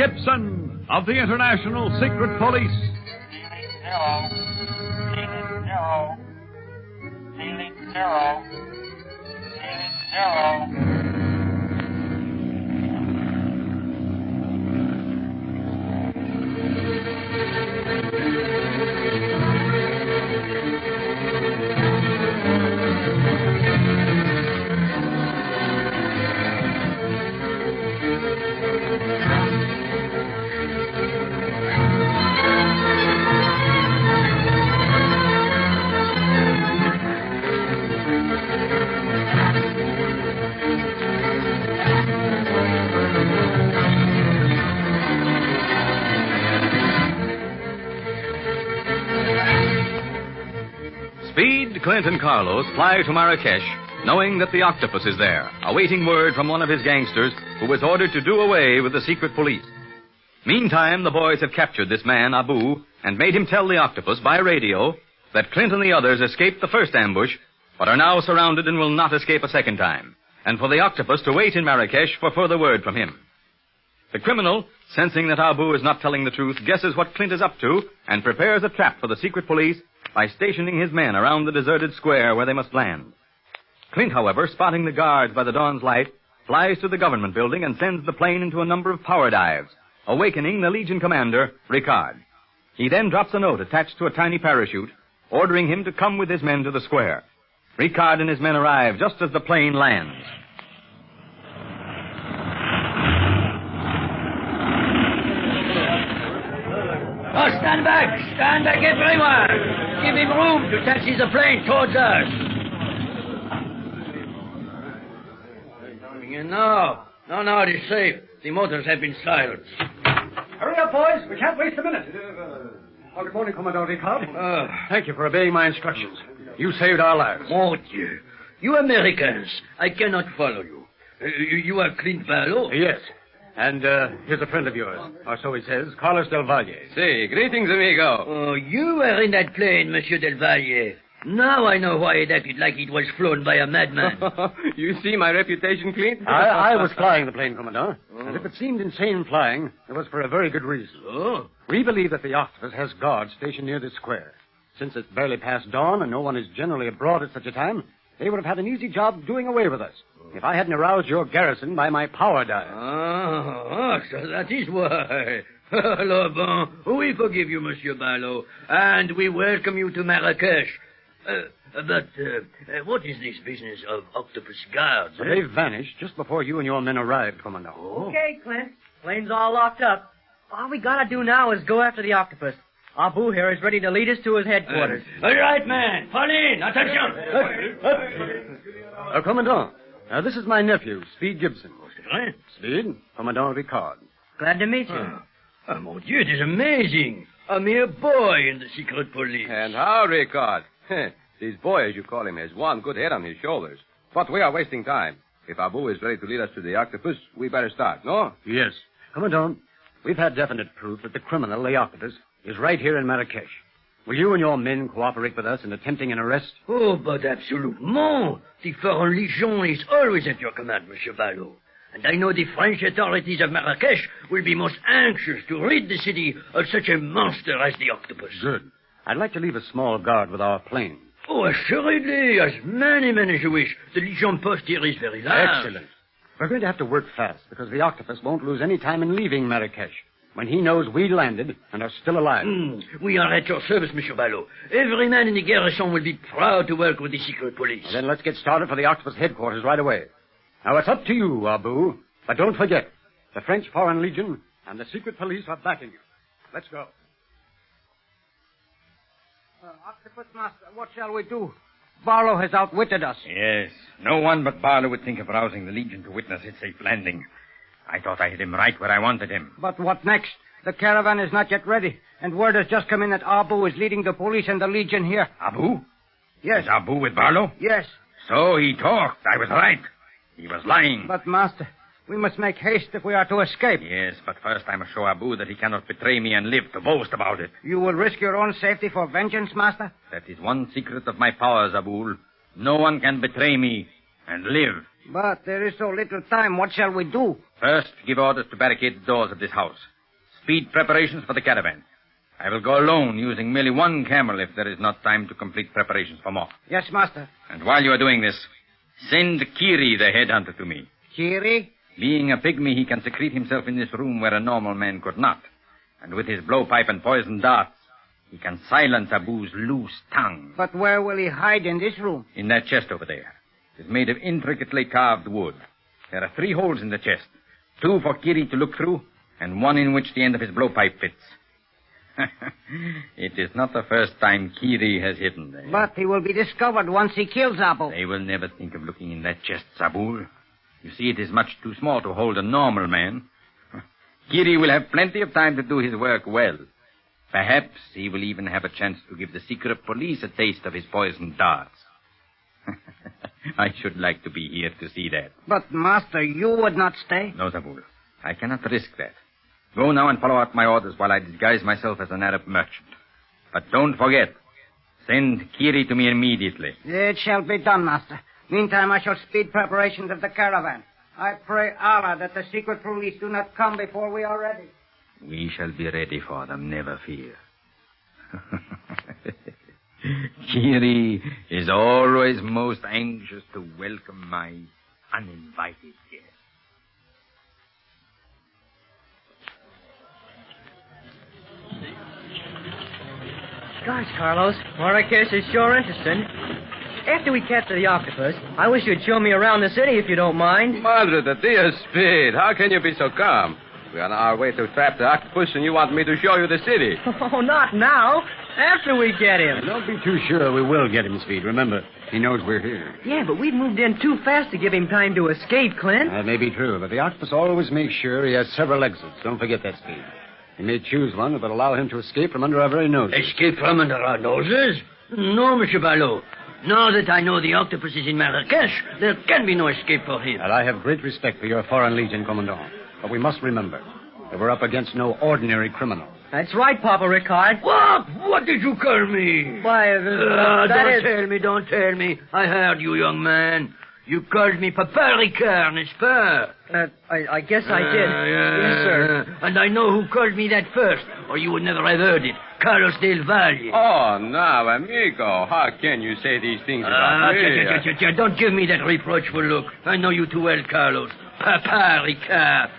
Gibson of the International Secret Police. Ceiling zero. Ceiling zero. Speed, Clint, and Carlos fly to Marrakesh, knowing that the octopus is there, awaiting word from one of his gangsters who was ordered to do away with the secret police. Meantime, the boys have captured this man, Abu, and made him tell the octopus by radio that Clint and the others escaped the first ambush, but are now surrounded and will not escape a second time, and for the octopus to wait in Marrakesh for further word from him. The criminal, sensing that Abu is not telling the truth, guesses what Clint is up to and prepares a trap for the secret police by stationing his men around the deserted square where they must land. Clint, however, spotting the guards by the dawn's light, flies to the government building and sends the plane into a number of power dives, awakening the Legion commander, Ricard. He then drops a note attached to a tiny parachute, ordering him to come with his men to the square. Ricard and his men arrive just as the plane lands. Oh, stand back! Stand back, everyone! Give him room to taxi the plane towards us. No, it is safe. The motors have been silenced. Hurry up, boys. We can't waste a minute. Good morning, Commandant Ricard. Thank you for obeying my instructions. You saved our lives. Mon Dieu. You Americans, I cannot follow you. You are Clint Barlow? Yes. And here's a friend of yours, or so he says, Carlos Del Valle. Si, greetings, amigo. Oh, you were in that plane, Monsieur Del Valle. Now I know why it acted like it was flown by a madman. You see my reputation, Clint? I was flying the plane, Commandant. Oh. And if it seemed insane flying, it was for a very good reason. Oh? We believe that the octopus has guards stationed near this square. Since it's barely past dawn and no one is generally abroad at such a time, they would have had an easy job doing away with us if I hadn't aroused your garrison by my power dive. Ah, so that is why. Alors, bon, we forgive you, Monsieur Barlow, and we welcome you to Marrakesh. But what is this business of octopus guards? Well, they've vanished just before you and your men arrived, Commandant. Oh. Okay, Clint. Plane's all locked up. All we gotta do now is go after the octopus. Abu here is ready to lead us to his headquarters. All right, man. Fall in. Attention. Commandant, this is my nephew, Speed Gibson. Speed, Commandant Ricard. Glad to meet you. Oh, mon Dieu, it is amazing. A mere boy in the secret police. And how, Ricard? This boy, as you call him, has one good head on his shoulders. But we are wasting time. If Abu is ready to lead us to the octopus, we better start, no? Yes. Commandant, we've had definite proof that the criminal, the octopus, is right here in Marrakesh. Will you and your men cooperate with us in attempting an arrest? Oh, but absolument. The Foreign Legion is always at your command, Monsieur Barlow. And I know the French authorities of Marrakesh will be most anxious to rid the city of such a monster as the octopus. Good. I'd like to leave a small guard with our plane. Oh, assuredly. As many men as you wish. The Legion post here is very large. Excellent. We're going to have to work fast because the octopus won't lose any time in leaving Marrakesh when he knows we landed and are still alive. We are at your service, Monsieur Barlow. Every man in the garrison will be proud to work with the secret police. Well, then let's get started for the octopus headquarters right away. Now, it's up to you, Abu. But don't forget, the French Foreign Legion and the secret police are backing you. Let's go. Octopus Master, what shall we do? Barlow has outwitted us. Yes. No one but Barlow would think of rousing the Legion to witness its safe landing. I thought I had him right where I wanted him. But what next? The caravan is not yet ready, and word has just come in that Abu is leading the police and the Legion here. Abu? Yes. Is Abu with Barlow? Yes. So he talked. I was right. He was lying. But, Master, we must make haste if we are to escape. Yes, but first I must show Abu that he cannot betray me and live to boast about it. You will risk your own safety for vengeance, Master? That is one secret of my powers, Abul. No one can betray me and live. But there is so little time. What shall we do? First, give orders to barricade the doors of this house. speed preparations for the caravan. I will go alone, using merely one camel if there is not time to complete preparations for more. Yes, master. And while you are doing this, send Kiri, the headhunter, to me. Kiri? Being a pygmy, he can secrete himself in this room where a normal man could not. And with his blowpipe and poison darts, he can silence Abu's loose tongue. But where will he hide in this room? In that chest over there. It is made of intricately carved wood. There are 3 holes in the chest. 2 for Kiri to look through, and 1 in which the end of his blowpipe fits. It is not the first time Kiri has hidden there. But he will be discovered once he kills Abu. They will never think of looking in that chest, Sabul. You see, it is much too small to hold a normal man. Kiri will have plenty of time to do his work well. Perhaps he will even have a chance to give the secret police a taste of his poisoned darts. I should like to be here to see that. But, Master, you would not stay? No, Zabul. I cannot risk that. Go now and follow out my orders while I disguise myself as an Arab merchant. But don't forget, send Kiri to me immediately. It shall be done, Master. Meantime, I shall speed preparations of the caravan. I pray Allah that the secret police do not come before we are ready. We shall be ready for them, never fear. Kiri is always most anxious to welcome my uninvited guest. Gosh, Carlos, Marrakesh is sure interesting. After we capture the octopus, I wish you'd show me around the city if you don't mind. Madre de Dios, Speed. How can you be so calm? We are on our way to trap the octopus, and you want me to show you the city. Oh, not now. After we get him. Don't be too sure we will get him, Speed. Remember, he knows we're here. Yeah, but we've moved in too fast to give him time to escape, Clint. That may be true, but the octopus always makes sure he has several exits. Don't forget that, Speed. He may choose one that will allow him to escape from under our very noses. Escape from under our noses? No, Monsieur Barlow. Now that I know the octopus is in Marrakesh, there can be no escape for him. Well, I have great respect for your Foreign Legion, Commandant. But we must remember that we're up against no ordinary criminal. That's right, Papa Ricard. What? What did you call me? Why, Don't tell me. I heard you, young man. You called me Papa Ricard, n'est-ce pas? I guess I did. Yes, sir. And I know who called me that first, or you would never have heard it. Carlos del Valle. Oh, now, amigo. How can you say these things about me? Don't give me that reproachful look. I know you too well, Carlos. Papa Ricard.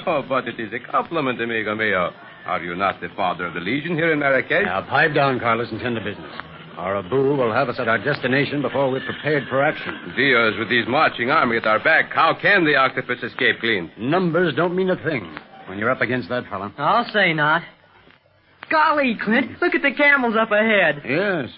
Oh, but it is a compliment, amigo mio. Are you not the father of the Legion here in Marrakesh? Now, pipe down, Carlos, and tend to business. Our Abu will have us at our destination before we're prepared for action. Dios, with this marching army at our back, how can the octopus escape clean? Numbers don't mean a thing when you're up against that fella. I'll say not. Golly, Clint, look at the camels up ahead. Yes.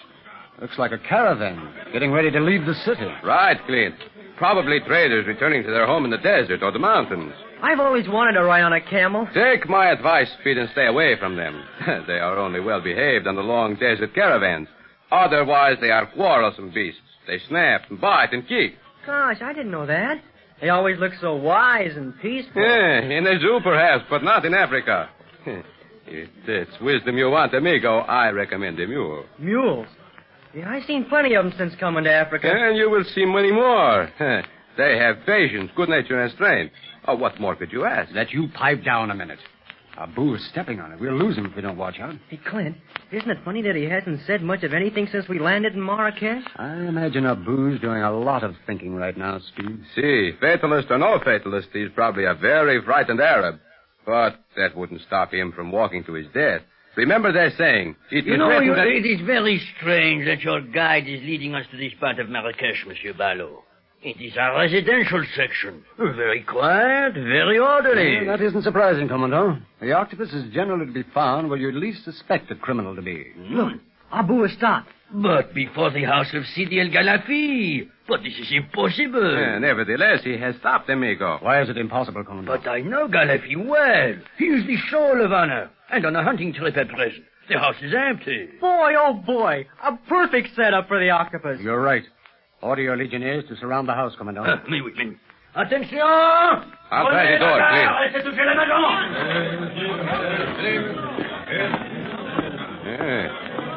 Looks like a caravan getting ready to leave the city. Right, Clint. Probably traders returning to their home in the desert or the mountains. I've always wanted to ride on a camel. Take my advice, Speed, and stay away from them. They are only well-behaved on the long desert caravans. Otherwise, they are quarrelsome beasts. They snap and bite and kick. Gosh, I didn't know that. They always look so wise and peaceful. In a zoo, perhaps, but not in Africa. If it's wisdom you want, amigo, I recommend a mule. Mules? Yeah, I've seen plenty of them since coming to Africa. And you will see many more. They have patience, good nature, and strength. Oh, what more could you ask? Let you pipe down a minute. Abu is stepping on it. We'll lose him if we don't watch out. Hey, Clint, isn't it funny that he hasn't said much of anything since we landed in Marrakesh? I imagine Abu's doing a lot of thinking right now, Speed. See, fatalist or no fatalist, he's probably a very frightened Arab. But that wouldn't stop him from walking to his death. Remember their saying. It is very strange that your guide is leading us to this part of Marrakesh, Monsieur Barlow. It is our residential section. Very quiet, very orderly. Well, that isn't surprising, Commandant. The octopus is generally to be found where you at least suspect a criminal to be. Look, Abu has stopped. But before the house of Sidi El Galafi. But this is impossible. Nevertheless, he has stopped, amigo. Why is it impossible, Commandant? But I know Galafi well. He is the soul of honor. And on a hunting trip at present. The house is empty. Boy, oh boy. A perfect setup for the octopus. You're right. Order your legionnaires to surround the house, Commandant. Me. Attention! I'll try the door, please.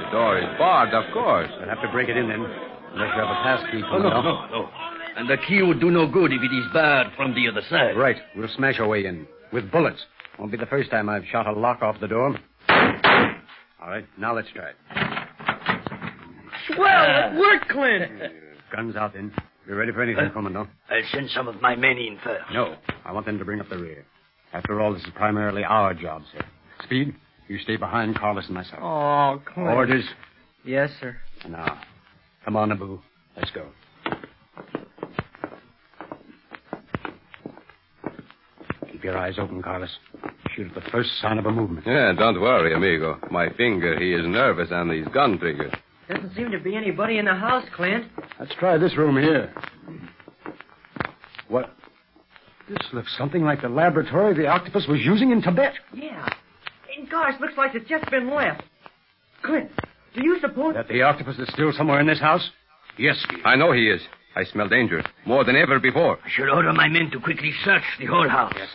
The door is barred, of course. We'll have to break it in, then. Unless you have a pass key, Commandant. No. And the key would do no good if it is barred from the other side. Right. We'll smash our way in. With bullets. Won't be the first time I've shot a lock off the door. All right, now let's try it. Well, it worked, Clint. Guns out, then. We're ready for anything, Commandant. I'll send some of my men in first. No, I want them to bring up the rear. After all, this is primarily our job, sir. Speed, you stay behind Carlos and myself. Oh, Clint. Orders. Yes, sir. Now, come on, Abu. Let's go. Keep your eyes open, Carlos. Shoot at the first sign of a movement. Yeah, don't worry, amigo. My finger, he is nervous on these gun triggers. Doesn't seem to be anybody in the house, Clint. Let's try this room here. What? This looks something like the laboratory the octopus was using in Tibet. Yeah. And gosh, looks like it's just been left. Clint, do you suppose... That the octopus is still somewhere in this house? Yes, Speed. I know he is. I smell danger. More than ever before. I should order my men to quickly search the whole house. Yes.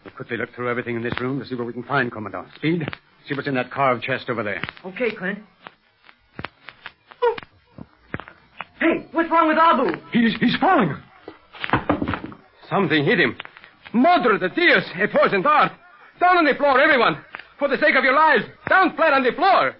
We'll quickly look through everything in this room to see what we can find, Commandant. Speed, see what's in that carved chest over there. Okay, Clint. Hey, what's wrong with Abu? He's falling. Something hit him. Madre de Dios, a poison dart. Down on the floor, everyone. For the sake of your lives, down flat on the floor.